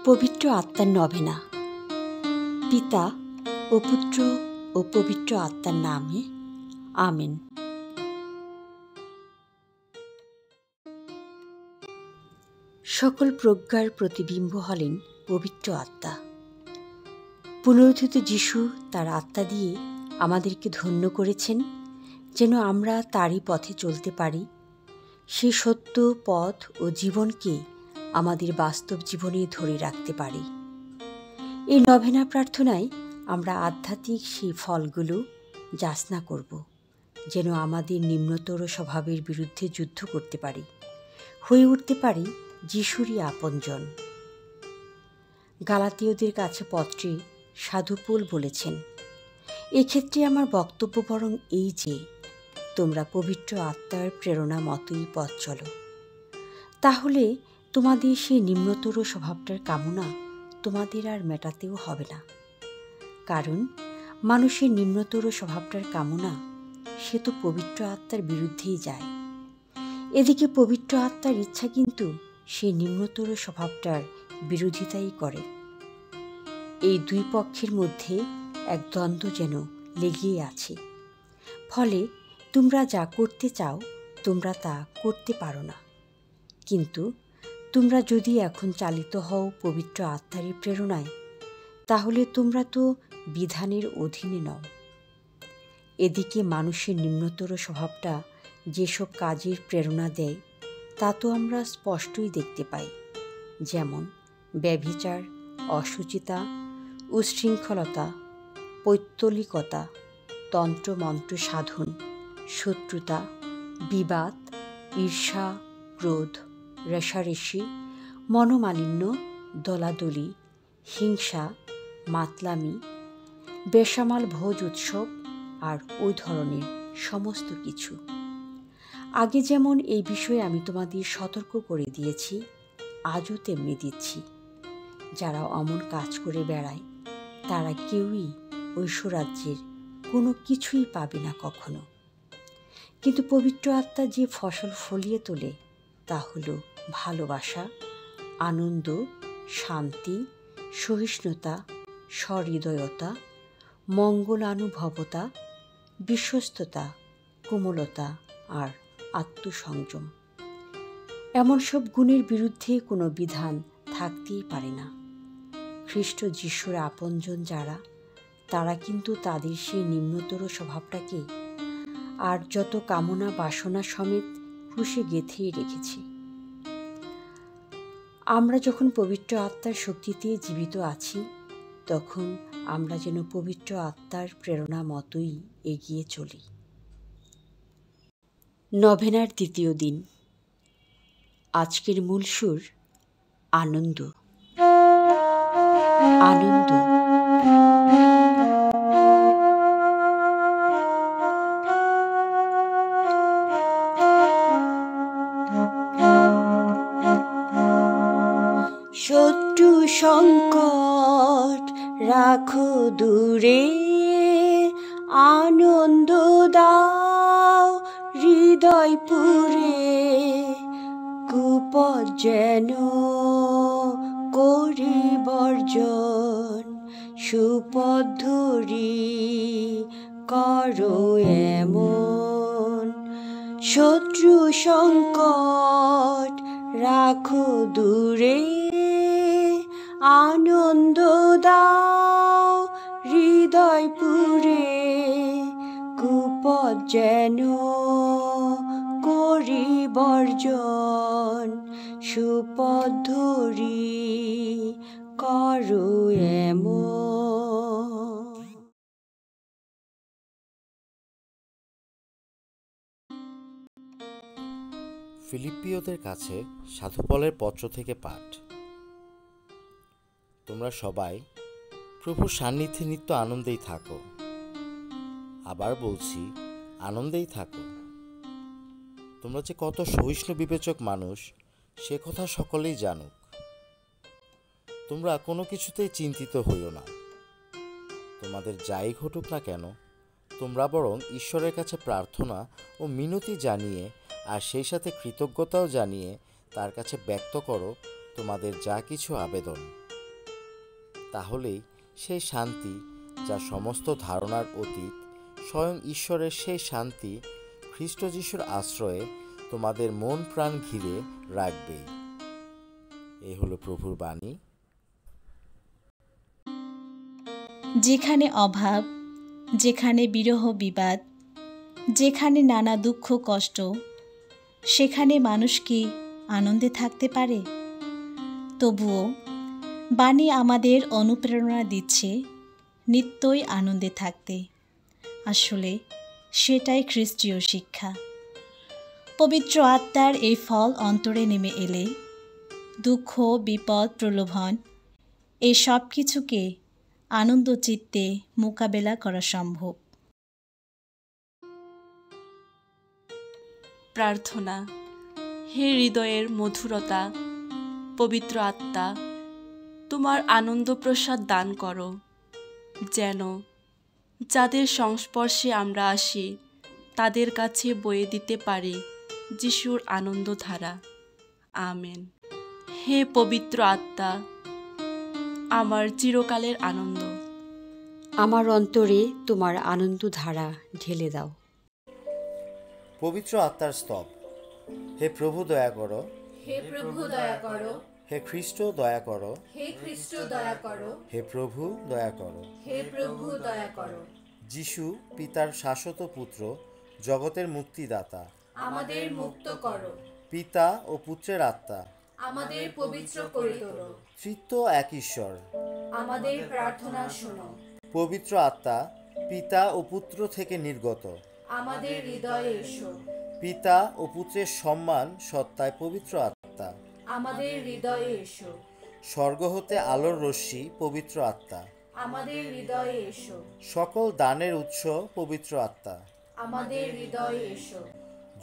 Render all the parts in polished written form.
পবিত্র আত্মার নভেনা। পিতা ও পুত্র ও পবিত্র আত্মার নামে আমেন। সকল প্রজ্ঞার প্রতিবিম্ব হলেন পবিত্র আত্মা। পুনরুত্থিত যিশু তার আত্মা দিয়ে আমাদেরকে ধন্য করেছেন, যেন আমরা তারই পথে চলতে পারি, সে সত্য পথ ও জীবনকে আমাদের বাস্তব জীবনে ধরে রাখতে পারি। এই নভেনা প্রার্থনায় আমরা আধ্যাত্মিক সেই ফলগুলো যাচনা করব, যেন আমাদের নিম্নতর স্বভাবের বিরুদ্ধে যুদ্ধ করতে পারি, হয়ে উঠতে পারি যিশুরই আপনজন। গালাতীয়দের কাছে পত্রে সাধু পৌল বলেছেন, এক্ষেত্রে আমার বক্তব্য বরং এই যে, তোমরা পবিত্র আত্মার প্রেরণা মতোই পথ চলো। তাহলে তোমাদের সেই নিম্নতর স্বভাবটার কামনা তোমাদের আর মেটাতেও হবে না। কারণ মানুষের নিম্নতর স্বভাবটার কামনা সে তো পবিত্র আত্মার বিরুদ্ধেই যায়। এদিকে পবিত্র আত্মার ইচ্ছা কিন্তু সেই নিম্নতর স্বভাবটার বিরোধিতাই করে। এই দুই পক্ষের মধ্যে এক দ্বন্দ্ব যেন লেগেই আছে। ফলে তোমরা যা করতে চাও তোমরা তা করতে পারো না। কিন্তু তোমরা যদি এখন চালিত হও পবিত্র আত্মারই প্রেরণায়, তাহলে তোমরা তো বিধানের অধীনে নও। এদিকে মানুষের নিম্নতর স্বভাবটা যেসব কাজের প্রেরণা দেয় তা তো আমরা স্পষ্টই দেখতে পাই, যেমন ব্যভিচার, অশুচিতা, উচ্ছৃঙ্খলতা, পৌত্তলিকতা, তন্ত্রমন্ত্র সাধন, শত্রুতা, বিবাদ, ঈর্ষা, ক্রোধ, রেষারেষি, মনোমালিন্য, দলাদলি, হিংসা, মাতলামি, বেসামাল ভোজ উৎসব আর ওই ধরনের সমস্ত কিছু। আগে যেমন এই বিষয়ে আমি তোমাদের সতর্ক করে দিয়েছি, আজও তেমনি দিচ্ছি। যারা অমন কাজ করে বেড়ায় তারা কেউই ঐশ্বরাজ্যের কোনো কিছুই পাবে না কখনো। কিন্তু পবিত্র আত্মা যে ফসল ফলিয়ে তোলে তা হলো ভালোবাসা, আনন্দ, শান্তি, সহিষ্ণুতা, সহৃদয়তা, মঙ্গলানুভবতা, বিশ্বস্ততা, কোমলতা আর আত্মসংযম। এমন সব গুণের বিরুদ্ধে কোনো বিধান থাকতেই পারে না। খ্রিস্ট যিশুর আপনজন যারা, তারা কিন্তু তাদের সেই নিম্নতর স্বভাবটাকে আর যত কামনা বাসনা সমেত ক্রুশে গেঁথেই রেখেছে। আমরা যখন পবিত্র আত্মার শক্তিতে জীবিত আছি, তখন আমরা যেন পবিত্র আত্মার প্রেরণা মতোই এগিয়ে চলি। নভেনার দ্বিতীয় দিন। আজকের মূল সুর আনন্দ। আনন্দ। শত্রু সংকট রাখো দূরে, আনন্দ দাও হৃদয় পুরে, কুপথ যেন করি বর্জন, সুপথ ধরি করো এমন। শত্রু সংকট রাখো দূরে, আনন্দ দাও হৃদয় পুরে, কুপথ যেন করি বর্জন, সুপথ ধরি করো এমন। ফিলিপ্পিয়দের কাছে সাধু পলের পত্র থেকে পাঠ। তোমরা সবাই প্রভুর সান্নিধ্যে নিত্য আনন্দেই থাকো। আবার বলছি, আনন্দেই থাকো। তোমরা যে কত সহিষ্ণু বিবেচক মানুষ সে কথা সকলেই জানুক। তোমরা কোনো কিছুতেই চিন্তিত হইও না। তোমাদের যাই ঘটুক না কেন, তোমরা বরং ঈশ্বরের কাছে প্রার্থনা ও মিনতি জানিয়ে আর সেই সাথে কৃতজ্ঞতাও জানিয়ে তার কাছে ব্যক্ত করো তোমাদের যা কিছু আবেদন। তাহলেই সেই শান্তি, যা সমস্ত ধারণার অতীত, স্বয়ং ঈশ্বরের সেই শান্তি খ্রিস্ট যিশুর আশ্রয়ে তোমাদের মন প্রাণ ঘিরে রাখবেই। এই হলো প্রভুর বাণী। যেখানে অভাব, যেখানে বিরহ বিবাদ, যেখানে নানা দুঃখ কষ্ট, সেখানে মানুষ কি আনন্দে থাকতে পারে? তবুও বাণী আমাদের অনুপ্রেরণা দিচ্ছে নিত্যই আনন্দে থাকতে। আসলে সেটাই খ্রিস্টীয় শিক্ষা। পবিত্র আত্মার এই ফল অন্তরে নেমে এলে দুঃখ, বিপদ, প্রলোভন এই সব কিছুকে আনন্দ চিত্তে মোকাবেলা করা সম্ভব। প্রার্থনা। হে হৃদয়ের মধুরতা, পবিত্র আত্মা, তোমার আনন্দ প্রসাদ দান করো, যেন যাদের সংস্পর্শে আমরা আসি তাদের কাছে বয়ে দিতে পারি যিশুর আনন্দধারা। আমেন। হে পবিত্র আত্মা, আমার চিরকালের আনন্দ, আমার অন্তরে তোমার আনন্দধারা ঢেলে দাও। পবিত্র আত্মার স্তব। হে প্রভু দয়া করো, হে প্রভু দয়া করো, হে খ্রিস্ট দয়া করো, হে খ্রিস্ট দয়া করো, হে প্রভু দয়া করো। হে প্রভু দয়া করো। যিশু পিতার শাশ্বত পুত্র, জগতের মুক্তিদাতা, আমাদের মুক্ত করো, পিতা ও পুত্রের আত্মা, আমাদের পবিত্র করে তোলো, তৃতীয় এক ঈশ্বর। আমাদের প্রার্থনা শোনো, পবিত্র আত্মা পিতা ও পুত্র থেকে নির্গত, আমাদের হৃদয়ে এসো, পিতা ও পুত্রের সম্মান সত্তায় পবিত্র আত্মা, আমাদের হৃদয়ে এসো, স্বর্গ হতে আলোর রশ্মি পবিত্র আত্মা, আমাদের হৃদয়ে এসো, সকল দানের উৎস পবিত্র আত্মা, আমাদের হৃদয়ে এসো,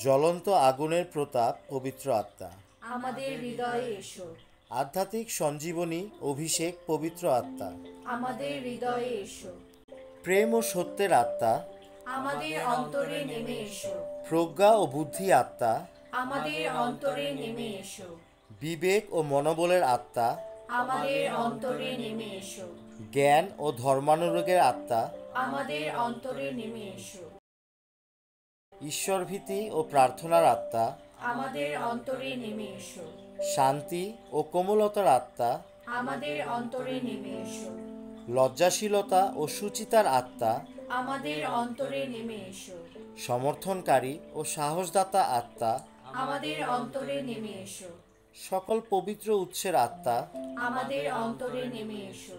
জ্বলন্ত আগুনের প্রতাপ পবিত্র আত্মা, আমাদের হৃদয়ে এসো, আধ্যাত্মিক সঞ্জীবনী অভিষেক পবিত্র আত্মা, আমাদের হৃদয়ে এসো, প্রেম ও সত্যের আত্মা, আমাদের অন্তরে নেমে এসো, প্রজ্ঞা ও বুদ্ধি আত্মা, আমাদের অন্তরে নেমে এসো, বিবেক ও মনোবলের আত্মা, আমাদের অন্তরে নেমে এসো, জ্ঞান ও ধর্মানুরাগের আত্মা, আমাদের অন্তরে নেমে এসো, ঈশ্বরভীতি ও প্রার্থনার আত্মা, আমাদের অন্তরে নেমে এসো, শান্তি ও কোমলতার আত্মা, আমাদের অন্তরে নেমে এসো, লজ্জাশীলতা ও সুচিতার আত্মা, আমাদের অন্তরে নেমে এসো, সমর্থনকারী ও সাহসদাতা আত্মা, আমাদের অন্তরে নেমে এসো, সকল পবিত্র উৎসের আত্মা, আমাদের অন্তরে নেমে এসো,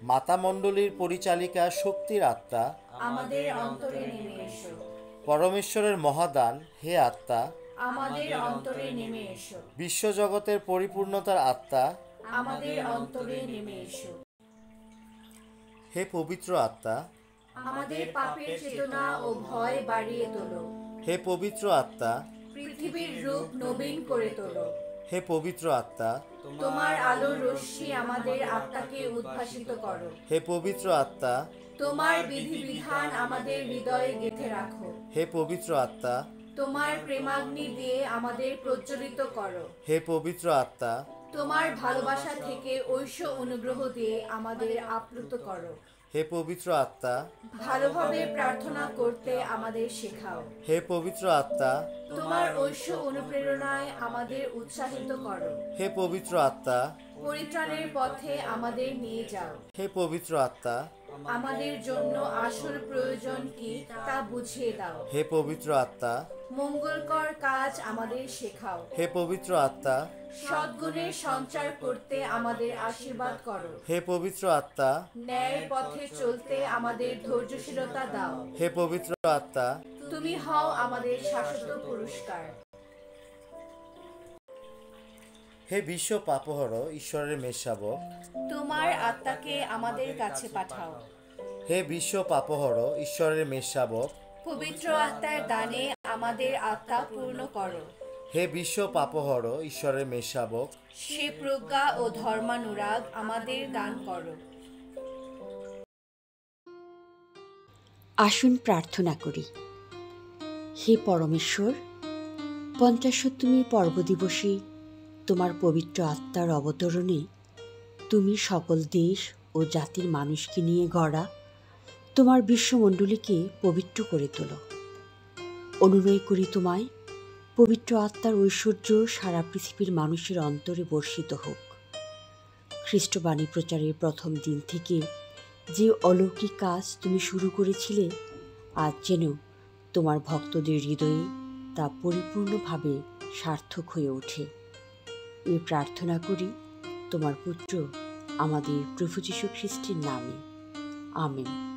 মাতামণ্ডলীর পরিচালিকা শক্তির আত্মা, আমাদের অন্তরে নেমে এসো, পরমেশ্বরের মহাদান হে আত্মা, আমাদের অন্তরে নেমে এসো, বিশ্বজগতের পরিপূর্ণতার আত্মা, আমাদের অন্তরে নেমে এসো, হে পবিত্র আত্মা, আমাদের পাপের চেতনা ও ভয় বাড়িয়ে তোলো, হে পবিত্র আত্মা, পৃথিবীর রূপ নবীন করে তোলো, হে পবিত্র আত্মা, তোমার আলোর রশ্মি আমাদের আত্মাকে উদ্ভাসিত করো, হে পবিত্র আত্মা, তোমার বিধিবিধান আমাদের হৃদয়ে গেঁথে রাখো, হে পবিত্র আত্মা, তোমার প্রেমাগ্নি দিয়ে আমাদের প্রজ্বলিত করো, হে পবিত্র আত্মা, তোমার ভালোবাসা থেকে ঐশ্য অনুগ্রহ দিয়ে আমাদের আপ্লুত করো, হে পবিত্র আত্মা, ভালোভাবে প্রার্থনা করতে আমাদের শেখাও, হে পবিত্র আত্মা, তোমার ঐশ্য অনুপ্রেরণায় আমাদের উৎসাহিত করো, হে পবিত্র আত্মা, পরিত্রাণের পথে আমাদের নিয়ে যাও, হে পবিত্র আত্মা, আমাদের জন্য আসল প্রয়োজন কি তা বুঝিয়ে দাও, হে পবিত্র আত্মা, মঙ্গলকর কাজ আমাদের শেখাও, হে পবিত্র আত্মা, সদ্গুণের সঞ্চার করতে আমাদের আশীর্বাদ করো, হে পবিত্র আত্মা, ন্যায়ের পথে চলতে আমাদের ধৈর্যশীলতা দাও, হে পবিত্র আত্মা, তুমি হও আমাদের শাশ্বত পুরস্কার। হে বিশ্ব পাপহর ঈশ্বরের মেষশাবক, তোমার আত্মাকে আমাদের কাছে পাঠাও, হে বিশ্ব পাপহর ঈশ্বরের মেষশাবক, পবিত্র আত্মার দানে আমাদের আত্মা পূর্ণ করো, হে বিশ্ব পাপহর ঈশ্বরের মেষশাবক, সে প্রজ্ঞা ও ধর্মানুরাগ আমাদের দান করো। আসুন প্রার্থনা করি। হে পরমেশ্বর, 50তম পর্বদিবসে তোমার পবিত্র আত্মার অবতরণে তুমি সকল দেশ ও ও জাতির মানুষকে নিয়ে গড়া তোমার বিশ্বমণ্ডলীকে পবিত্র করে তোলো। অনুনয় করি তোমায়, পবিত্র আত্মার ঐশ্বর্য সারা পৃথিবীর মানুষের অন্তরে বর্ষিত হোক। খ্রিস্টবাণী প্রচারের প্রথম দিন থেকে যে অলৌকিক কাজ তুমি শুরু করেছিলে, আজ যেন তোমার ভক্তদের হৃদয়ে তা পরিপূর্ণভাবে সার্থক হয়ে ওঠে। এই প্রার্থনা করি তোমার পুত্র আমাদের প্রভু যীশু খ্রিস্টের নামে। আমেন।